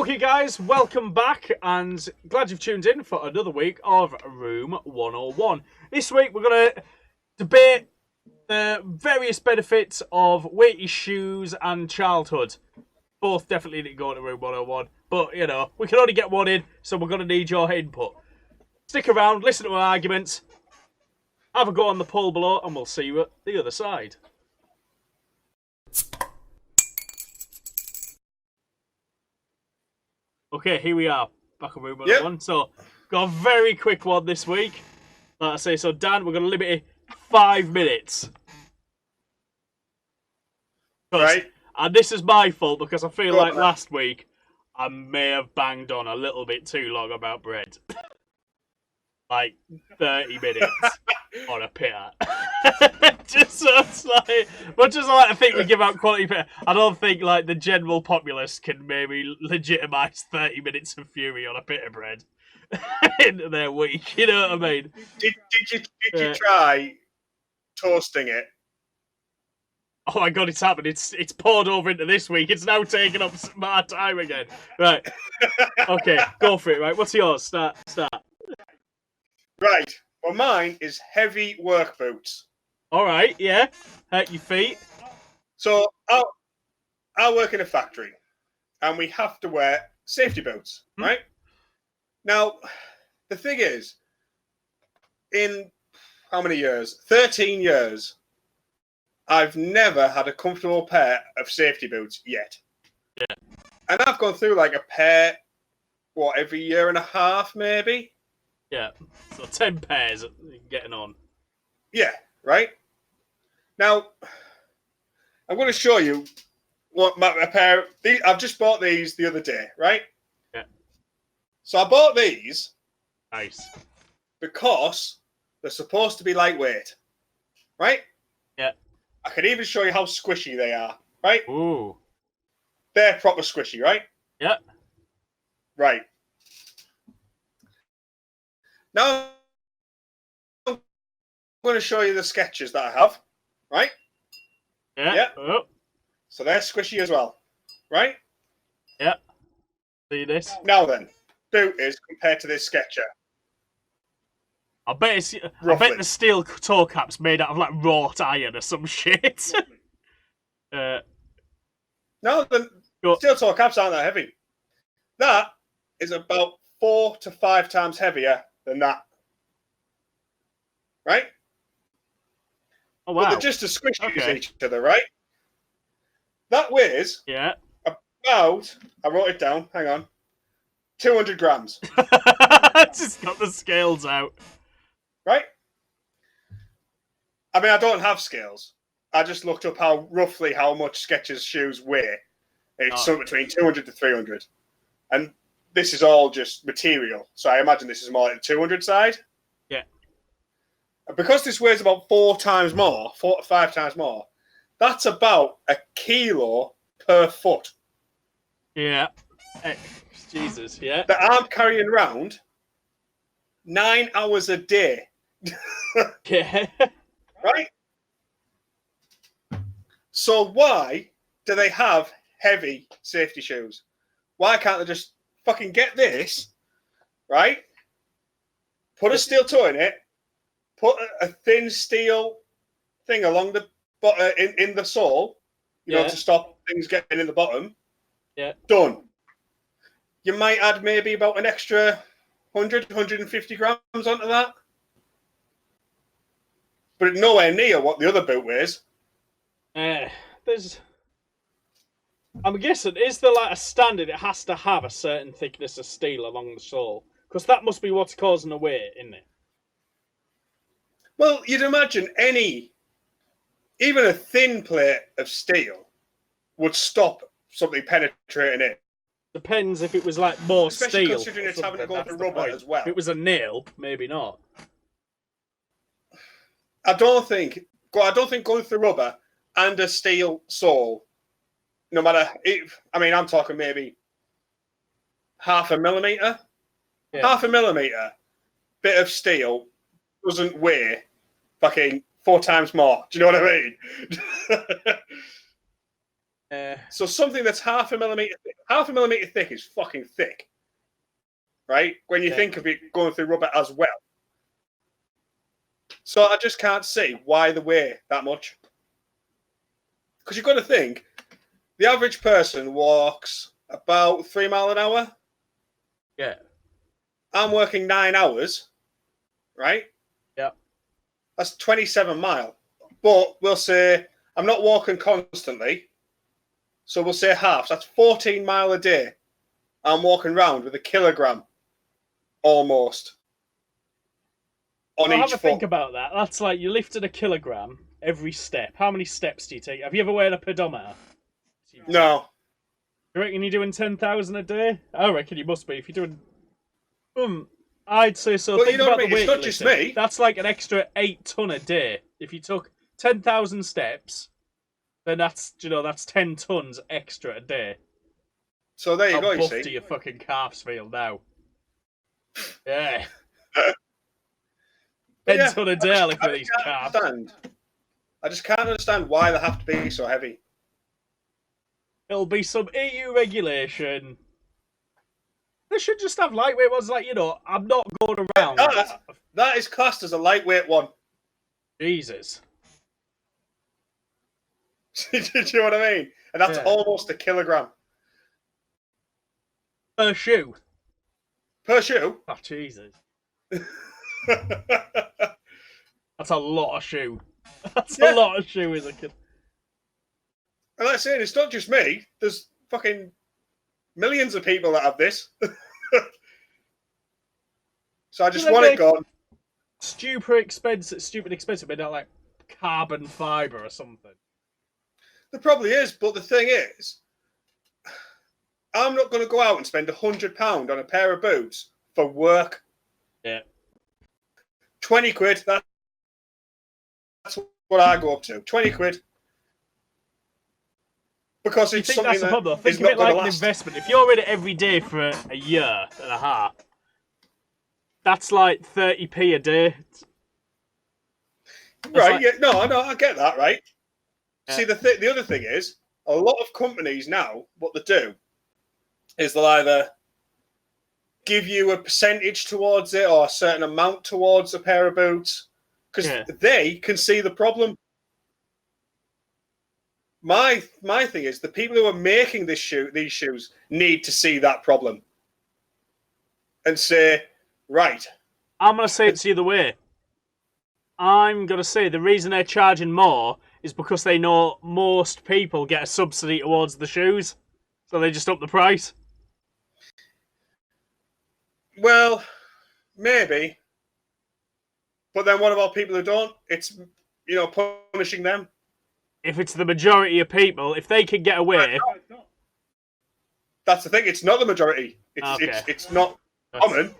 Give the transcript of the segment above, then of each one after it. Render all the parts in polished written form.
Okay, guys, welcome back, and glad you've tuned in for another week of Room 101. This week, we're going to debate the various benefits of weighty shoes and childhood. Both definitely need to go to Room 101, but, you know, we can only get one in, so we're going to need your input. Stick around, listen to our arguments, have a go on the poll below, and we'll see you at the other side. Okay, here we are, back on Room 101. Yep. So, got a very quick one this week. Like I say, so Dan, we're going to limit it 5 minutes. Right. And this is my fault because I feel like last week I may have banged on a little bit too long about bread. Like 30 minutes on a pitter. Just so it's like, much as I like to think we give out quality pitter, I don't think like the general populace can maybe legitimise 30 minutes of fury on a pita bread into their week. You know what I mean? Did you try toasting it? Oh my god, it's happened. It's poured over into this week. It's now taking up my time again. Right. Okay, go for it, right? What's yours? Start. Right. Well, mine is heavy work boots. All right, yeah. Hurt your feet. So, I work in a factory, and we have to wear safety boots, right? Now, the thing is, in how many years? 13 years, I've never had a comfortable pair of safety boots yet. Yeah. And I've gone through like a pair, every year and a half, maybe? Yeah. So 10 pairs getting on. Yeah, right? Now, I'm going to show you what a pair... I've just bought these the other day, right? Yeah. So I bought these... Nice. Because they're supposed to be lightweight, right? Yeah. I can even show you how squishy they are, right? Ooh. They're proper squishy, right? Yeah. Right. Now, I'm going to show you the sketches that I have, right? Yeah. Yeah. Oh. So they're squishy as well, right? Yeah. See this? Now then, boot is compared to this sketcher. I bet the steel toe cap's made out of like wrought iron or some shit. No, the steel toe caps aren't that heavy. That is about 4 to 5 times heavier than that. Right? Oh, wow. But they're just as squishy as each other, right? That weighs about, I wrote it down, hang on, 200 grams. Just got the scales out. Right? I mean, I don't have scales. I just looked up roughly how much Skechers shoes weigh. It's somewhere between 200 to 300. And this is all just material. So I imagine this is more like the 200 side. Yeah. And because this weighs about 4 to 5 times more, that's about a kilo per foot. Yeah. Jesus, yeah. That I'm carrying around 9 hours a day. Yeah. Right? So why do they have heavy safety shoes? Why can't they just fucking get this, right? Put a steel toe in it, put a thin steel thing along the in the sole, you know, to stop things getting in the bottom. Yeah. Done. You might add maybe about an extra 100, 150 grams onto that. But nowhere near what the other boot weighs. I'm guessing, is there like a standard? It has to have a certain thickness of steel along the sole, because that must be what's causing the weight, isn't it? Well, you'd imagine even a thin plate of steel would stop something penetrating it. Depends if it was like more Especially steel. Considering it's having to go through rubber as well. If it was a nail, maybe not. I don't think going through rubber and a steel sole, no matter I'm talking maybe half a millimeter. Yeah. Half a millimeter bit of steel doesn't weigh fucking 4 times more. Do you know what I mean? So something that's half a millimeter thick is fucking thick, right? When you think of it going through rubber as well. So I just can't see why they weigh that much. Because you've got to think, the average person walks about 3 miles an hour. Yeah. I'm working 9 hours, right? Yeah. That's 27 mile. But we'll say I'm not walking constantly. So we'll say half. So that's 14 mile a day. I'm walking around with a kilogram almost on Well, each have a think foot. about that. That's like you lifted a kilogram every step. How many steps do you take? Have you ever weighed a pedometer? No. You reckon you're doing 10,000 a day? I reckon you must be. If you're doing, I'd say so. But Think you know about what I mean? the weight It's not you're just lifting. me. That's like an extra 8 ton a day. If you took 10,000 steps, then that's 10 tons extra a day. So there you How go, you buff see. do your fucking calves feel now? Yeah. But 10 yeah, ton a day I lift with these calves. I just can't understand why they have to be so heavy. It'll be some EU regulation. They should just have lightweight ones. Like, I'm not going around. That is classed as a lightweight one. Jesus. Do you know what I mean? And that's almost a kilogram. Per shoe. Per shoe? Oh, Jesus. That's a lot of shoe. That's a lot of shoe as a kid. And like I saying, it's not just me. There's fucking millions of people that have this. So I just want it gone. Stupid expensive, but not like carbon fibre or something. There probably is, but the thing is, I'm not going to go out and spend £100 on a pair of boots for work. Yeah. 20 quid, that's what I go up to. 20 quid. Because it's something that's the problem. that is Think of not it going like to an last. investment. If you're in it every day for a year and a half, that's like 30p a day. Right, yeah, no, I get that, right? Yeah. See, the other thing is, a lot of companies now, what they do is they'll either give you a percentage towards it or a certain amount towards a pair of boots because they can see the problem. My thing is, the people who are making these shoes need to see that problem and say, right. I'm going to say it's the other way. I'm going to say the reason they're charging more is because they know most people get a subsidy towards the shoes. So they just up the price. Well, maybe. But then what about people who don't? It's, punishing them. If it's the majority of people, if they can get away... That's the thing. It's not the majority. It's not common.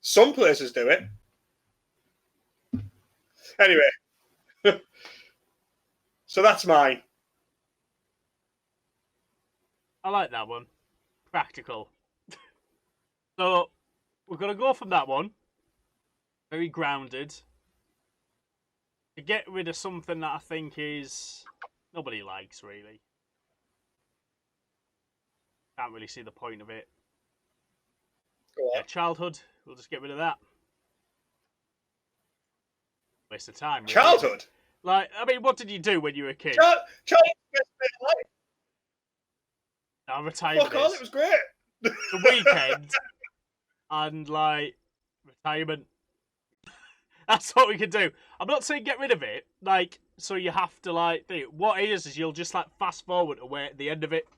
Some places do it. Anyway. So that's mine. I like that one. Practical. So, we're going to go from that one. Very grounded. To get rid of something that I think is... nobody likes, really. Can't really see the point of it. Yeah, childhood. We'll just get rid of that. Waste of time, really. Childhood? Like, I mean, what did you do when you were a kid? Childhood's the best bit of life. Now, retirement Fuck on, it was great. The weekend and, like, retirement. That's what we could do. I'm not saying get rid of it, like, so you have to, like, think. What it is you'll just, like, fast forward to where at the end of it.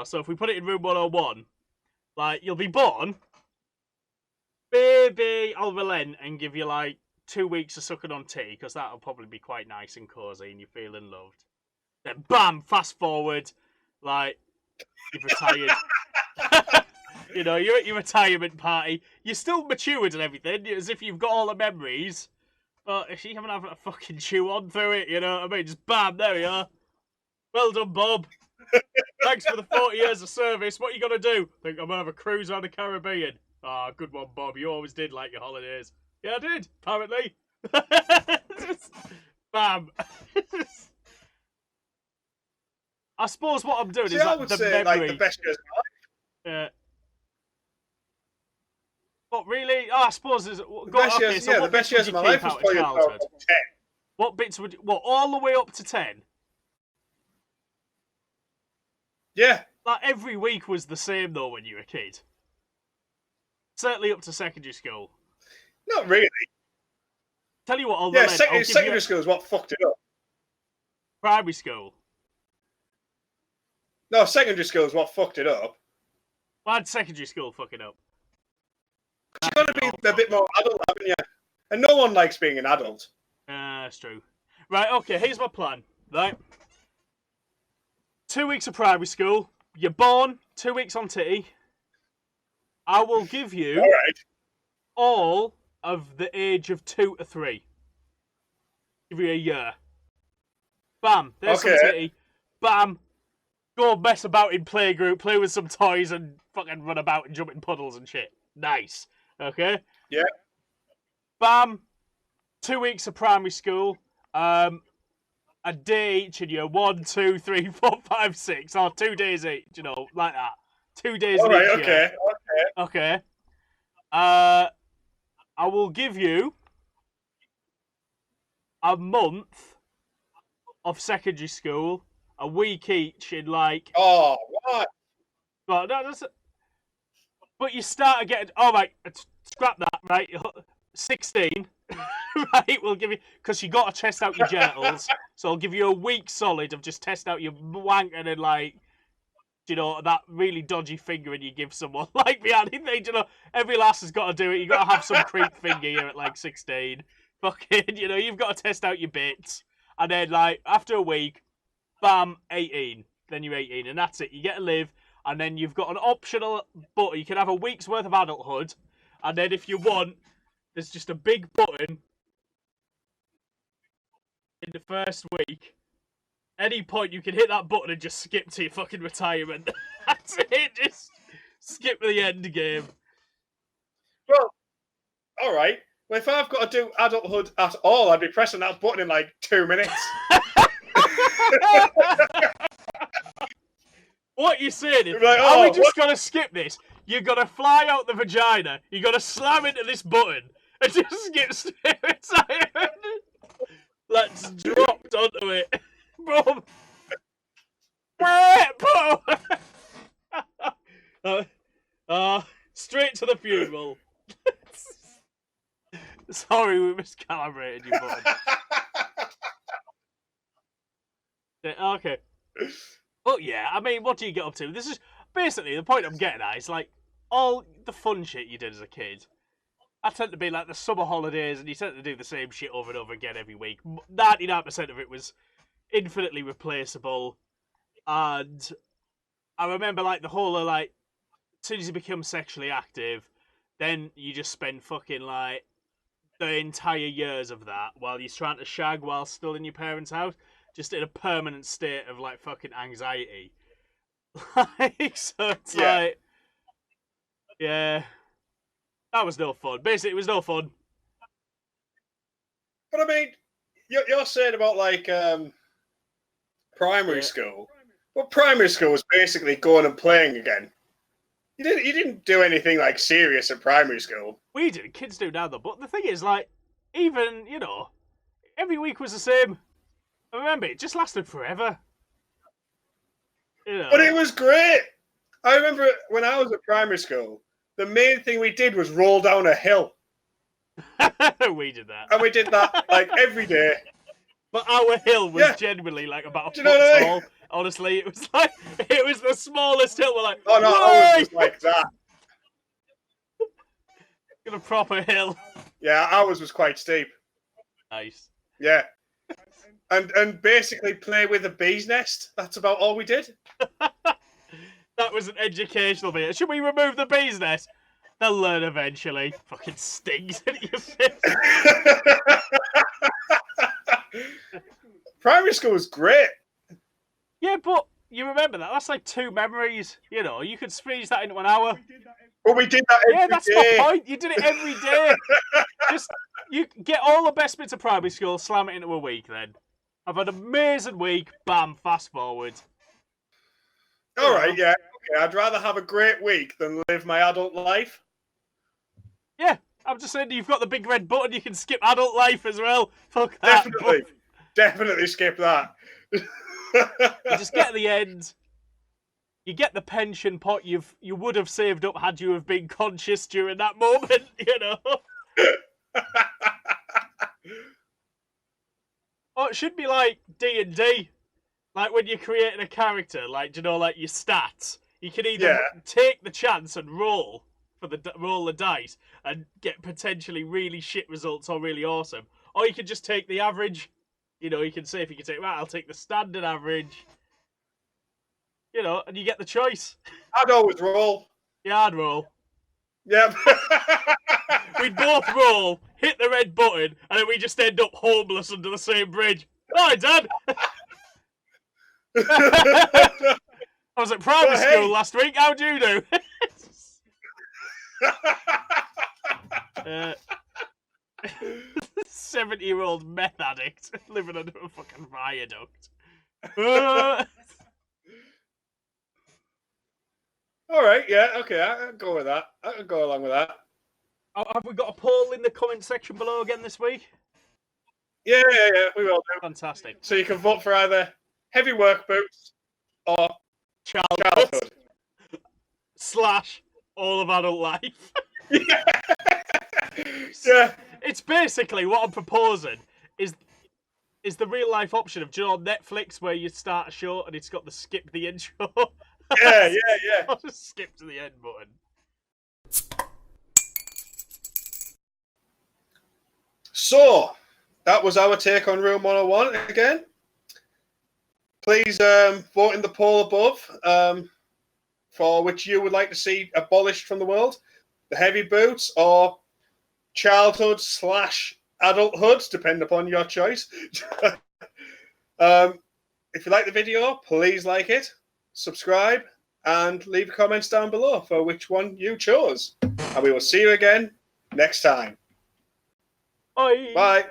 So if we put it in room 101, like, you'll be born. Maybe I'll relent and give you, like, 2 weeks of sucking on tea, because that'll probably be quite nice and cosy and you're feeling loved. Then, bam, fast forward, like, you've retired. You're at your retirement party. You're still matured and everything, as if you've got all the memories. But if you haven't had a fucking chew on through it, you know what I mean? Just bam, there we are. Well done, Bob. Thanks for the 40 years of service. What are you going to do? Think I'm going to have a cruise around the Caribbean. Ah, good one, Bob. You always did like your holidays. Yeah, I did, apparently. Bam. I suppose what I'm doing See, is I like would the say memory. like the best years of my life. What really? Oh, I suppose there's. The best years, so the what best bits would years you of my keep life was out of probably about childhood? 10. What bits would? What all the way up to 10? Yeah. Like every week was the same though when you were a kid. Certainly up to secondary school. Not really. Tell you what, I'll Yeah, give you secondary school is what fucked it up. primary school. No, secondary school is what fucked it up. Why had secondary school fucking up? You've got to be a bit more adult, haven't you? And no one likes being an adult. That's true. Right, okay, here's my plan. Right. 2 weeks of primary school. You're born, 2 weeks on titty. I will give you All right. all of the age of 2 to 3. Give you a year. Bam, there's some titty. Bam, go mess about in playgroup, play with some toys and fucking run about and jump in puddles and shit. Nice. Okay? Yeah. Bam, 2 weeks of primary school. A day each in year 1, 2, 3, 4, 5, 6, or 2 days each, you know, like that. 2 days in each year. Okay. I will give you a month of secondary school, a week each in like. Oh, what? Well, no, that's. But you start getting. Oh, right, scrap that, right? 16. Right, we'll give you. Because you got to test out your genitals. So I'll give you a week solid of just test out your wank and then, like, you know, that really dodgy fingering you give someone. Like, behind anything, you know, every lass has got to do it. You got to have some creep finger here at, like, 16. Fucking, you know, you've got to test out your bits. And then, like, after a week, bam, 18. Then you're 18. And that's it. You get to live. And then you've got an optional button. You can have a week's worth of adulthood. And then if you want, there's just a big button in the first week. Any point you can hit that button and just skip to your fucking retirement. That's it. Just skip to the end game. Well, all right. Well, if I've got to do adulthood at all, I'd be pressing that button in like 2 minutes. What you're saying is, like, are we just gonna skip this? You're gonna fly out the vagina. You're gonna slam into this button and just skip straight retirement. Let's drop onto it. Boom. Straight to the funeral. Sorry, we miscalibrated you, button. Okay. But yeah, I mean, what do you get up to? This is basically the point I'm getting at. Is like all the fun shit you did as a kid. I tend to be like the summer holidays, and you tend to do the same shit over and over again every week. 99% of it was infinitely replaceable, and I remember like the whole of like, as soon as you become sexually active, then you just spend fucking like the entire years of that while you're trying to shag while still in your parents' house. Just in a permanent state of like fucking anxiety. Like, so it's like, yeah, that was no fun. Basically, it was no fun. But I mean, you're saying about like primary school. Well, primary school was basically going and playing again. You didn't do anything like serious in primary school. We did. Kids do now though. But the thing is, like, even, you know, every week was the same. I remember, it just lasted forever. You know. But it was great. I remember when I was at primary school, the main thing we did was roll down a hill. We did that. And we did that like every day. But our hill was genuinely like about a foot tall. Honestly, it was the smallest hill. We're like, oh no, ours was like that. Got a proper hill. Yeah, ours was quite steep. Nice. Yeah. And basically play with a bee's nest. That's about all we did. That was an educational bit. Should we remove the bee's nest? They'll learn eventually. Fucking stings in your face. Primary school was great. Yeah, but you remember that. That's like 2 memories. You know, you could squeeze that into an hour. Well, we did that every day. Yeah, that's my point. You did it every day. Just, you get all the best bits of primary school, slam it into a week then. I've had an amazing week. Bam, fast forward. All right, yeah. Okay, I'd rather have a great week than live my adult life. Yeah, I'm just saying you've got the big red button. You can skip adult life as well. Fuck that. Definitely skip that. You just get to the end. You get the pension pot you would have saved up had you have been conscious during that moment. You know. Oh, it should be like D&D. Like when you're creating a character, like, you know, like your stats. You can either take the chance and roll the dice and get potentially really shit results or really awesome, or you can just take the average. You know, you can say if you can take, right, I'll take the standard average. You know, and you get the choice. I'd always roll. Yeah, I'd roll. Yep. We'd both roll, hit the red button, and then we just end up homeless under the same bridge. Hi, Dad. I was at primary school last week. How'd you do? 70-year-old meth addict living under a fucking viaduct. All right, yeah, okay, I'll go with that. I can go along with that. Have we got a poll in the comment section below again this week? Yeah, we will do. Fantastic. So you can vote for either heavy work boots or childhood. / all of adult life. Yeah. It's basically what I'm proposing is the real life option of, do you know, on Netflix where you start a show and it's got the skip the intro. Yeah. I'll just skip to the end button. So, that was our take on Room 101 again. Please vote in the poll above for which you would like to see abolished from the world. The heavy boots or childhood / adulthood, depending upon your choice. If you like the video, please like it, subscribe, and leave comments down below for which one you chose. And we will see you again next time. Bye. Bye.